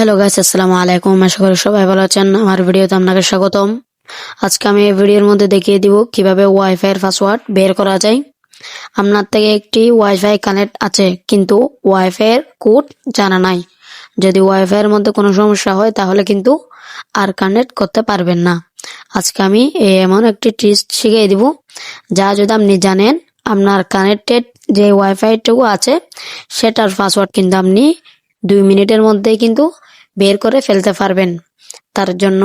Hello guys, আসসালামু আলাইকুম। আশা করি সবাই ভালো আছেন। আমার ভিডিওতে আপনাকে স্বাগতম। আজকে আমি এই ভিডিওর মধ্যে দেখিয়ে দিব কিভাবে ওয়াইফাই এর পাসওয়ার্ড বের করা যায়। আপনার থেকে একটি ওয়াইফাই কানেক্ট আছে কিন্তু ওয়াইফাই এর কোড জানা নাই। যদি ওয়াইফাই এর মধ্যে কোনো সমস্যা হয় তাহলে কিন্তু আর কানেক্ট করতে পারবেন না। আজকে আমি এমন একটি ট্রিক্স শিখিয়ে দিব যা যদি আপনি জানেন, আপনার কানেক্টেড যে ওয়াইফাইটুকু আছে সেটার পাসওয়ার্ড কিন্তু আপনি 2 মিনিটের মধ্যেই কিন্তু বের করে ফেলতে পারবেন। তার জন্য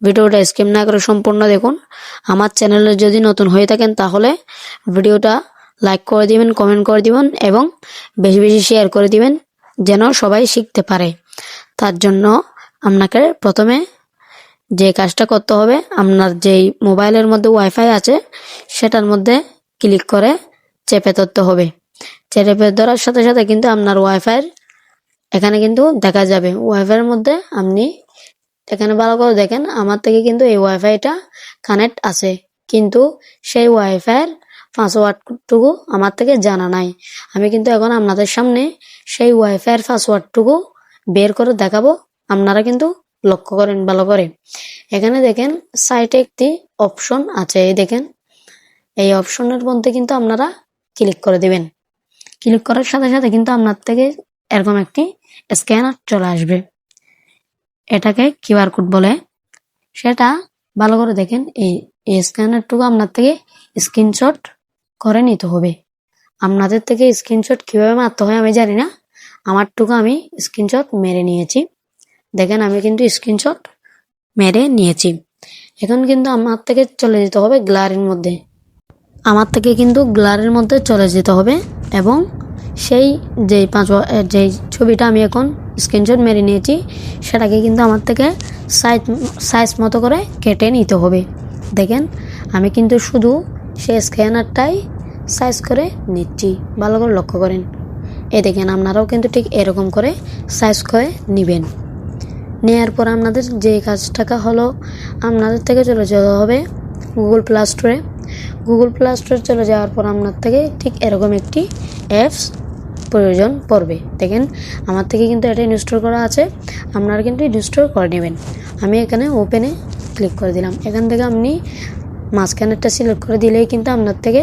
ভিডিওটা স্কিপ না করে সম্পূর্ণ দেখুন। আমার চ্যানেলে যদি নতুন হয়ে থাকেন তাহলে ভিডিওটা লাইক করে দিবেন, কমেন্ট করে দিবেন এবং বেশি বেশি শেয়ার করে দিবেন যেন সবাই শিখতে পারে। তার জন্য আপনাকে প্রথমে যে কাজটা করতে হবে, আপনার যেই মোবাইলের মধ্যে ওয়াইফাই আছে সেটার মধ্যে ক্লিক করে চেপে ধরতে হবে। চেপে ধরার সাথে সাথে কিন্তু আপনার ওয়াইফাই এখানে কিন্তু দেখা যাবে। ওয়াইফাই এর মধ্যে আপনি এখানে ভালো করে দেখেন, আমার থেকে কিন্তু এই ওয়াইফাইটা কানেক্ট আছে কিন্তু সেই ওয়াইফাই এর পাসওয়ার্ডটুকু আমার থেকে জানা নাই। আমি কিন্তু এখন আপনাদের সামনে সেই ওয়াইফাই এর পাসওয়ার্ডটুকু বের করে দেখাবো। আপনারা কিন্তু লক্ষ্য করেন ভালো করে। এখানে দেখেন সাইটে একটি অপশন আছে, এই দেখেন এই অপশনের মধ্যে কিন্তু আপনারা ক্লিক করে দিবেন। ক্লিক করার সাথে সাথে কিন্তু আপনার থেকে এরকম একটি স্ক্যানার চলে আসবে। এটাকে কিউআর কোড বলে। সেটা ভালো করে দেখেন, এই স্ক্যানারটুকু আপনার থেকে স্ক্রিনশট করে নিতে হবে। আপনাদের থেকে স্ক্রিনশট কিভাবে মারতে হয় আমি জানি না, আমারটুকু আমি স্ক্রিনশট মেরে নিয়েছি। দেখেন আমি কিন্তু স্ক্রিনশট মেরে নিয়েছি। এখন কিন্তু আমার থেকে চলে যেতে হবে গ্যালারির মধ্যে। আমার থেকে কিন্তু গ্যালারির মধ্যে চলে যেতে হবে এবং সেই যেই ছবিটা আমি এখন স্ক্রিনশট মেরে নিয়েছি সেটাকে কিন্তু আমার থেকে সাইজ মতো করে কেটে নিতে হবে। দেখেন আমি কিন্তু শুধু সেই স্ক্যানারটাই সাইজ করে নিচ্ছি, ভালো করে লক্ষ্য করেন। এই দেখেন আপনারাও কিন্তু ঠিক এরকম করে সাইজ করে নেবেন। নেওয়ার পর আপনাদের যে কাজটাকা হলো, আপনাদের থেকে চলে যেতে হবে গুগল প্লে স্টোরে। গুগল প্লে স্টোরে চলে যাওয়ার পর আপনার থেকে ঠিক এরকম একটি অ্যাপস প্রয়োজন পড়বে। দেখেন আমার থেকে কিন্তু এটা ইনস্টল করা আছে, আপনারা কিন্তু ইনস্টল করে নেবেন। আমি এখানে ওপেনে ক্লিক করে দিলাম। এখান থেকে আপনি মাঝখানেরটা সিলেক্ট করে দিলেই কিন্তু আপনার থেকে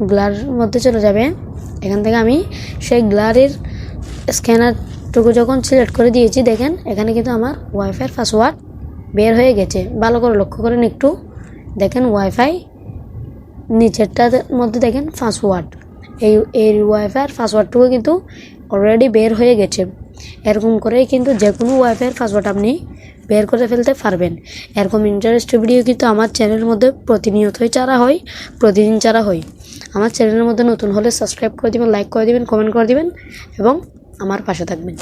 গ্যালারির মধ্যে চলে যাবে। এখান থেকে আমি সেই গ্যালারির স্ক্যানারটুকু যখন সিলেক্ট করে দিয়েছি, দেখেন এখানে কিন্তু আমার ওয়াইফাইয়ের পাসওয়ার্ড বের হয়ে গেছে। ভালো করে লক্ষ্য করেন একটু, দেখেন ওয়াইফাই নিচেরটার মধ্যে দেখেন পাসওয়ার্ড, এই ওয়াইফাইয়ের পাসওয়ার্ডটুকু কিন্তু অলরেডি বের হয়ে গেছে। এরকম করেই কিন্তু যে কোনো ওয়াইফাইয়ের পাসওয়ার্ড আপনি বের করে ফেলতে পারবেন। এরকম ইন্টারেস্টিং ভিডিও কিন্তু আমার চ্যানেলের মধ্যে প্রতিনিয়তই প্রতিদিন চারা হয়। আমার চ্যানেলের মধ্যে নতুন হলে সাবস্ক্রাইব করে দিবেন, লাইক করে দিবেন, কমেন্ট করে দিবেন এবং আমার পাশে থাকবেন।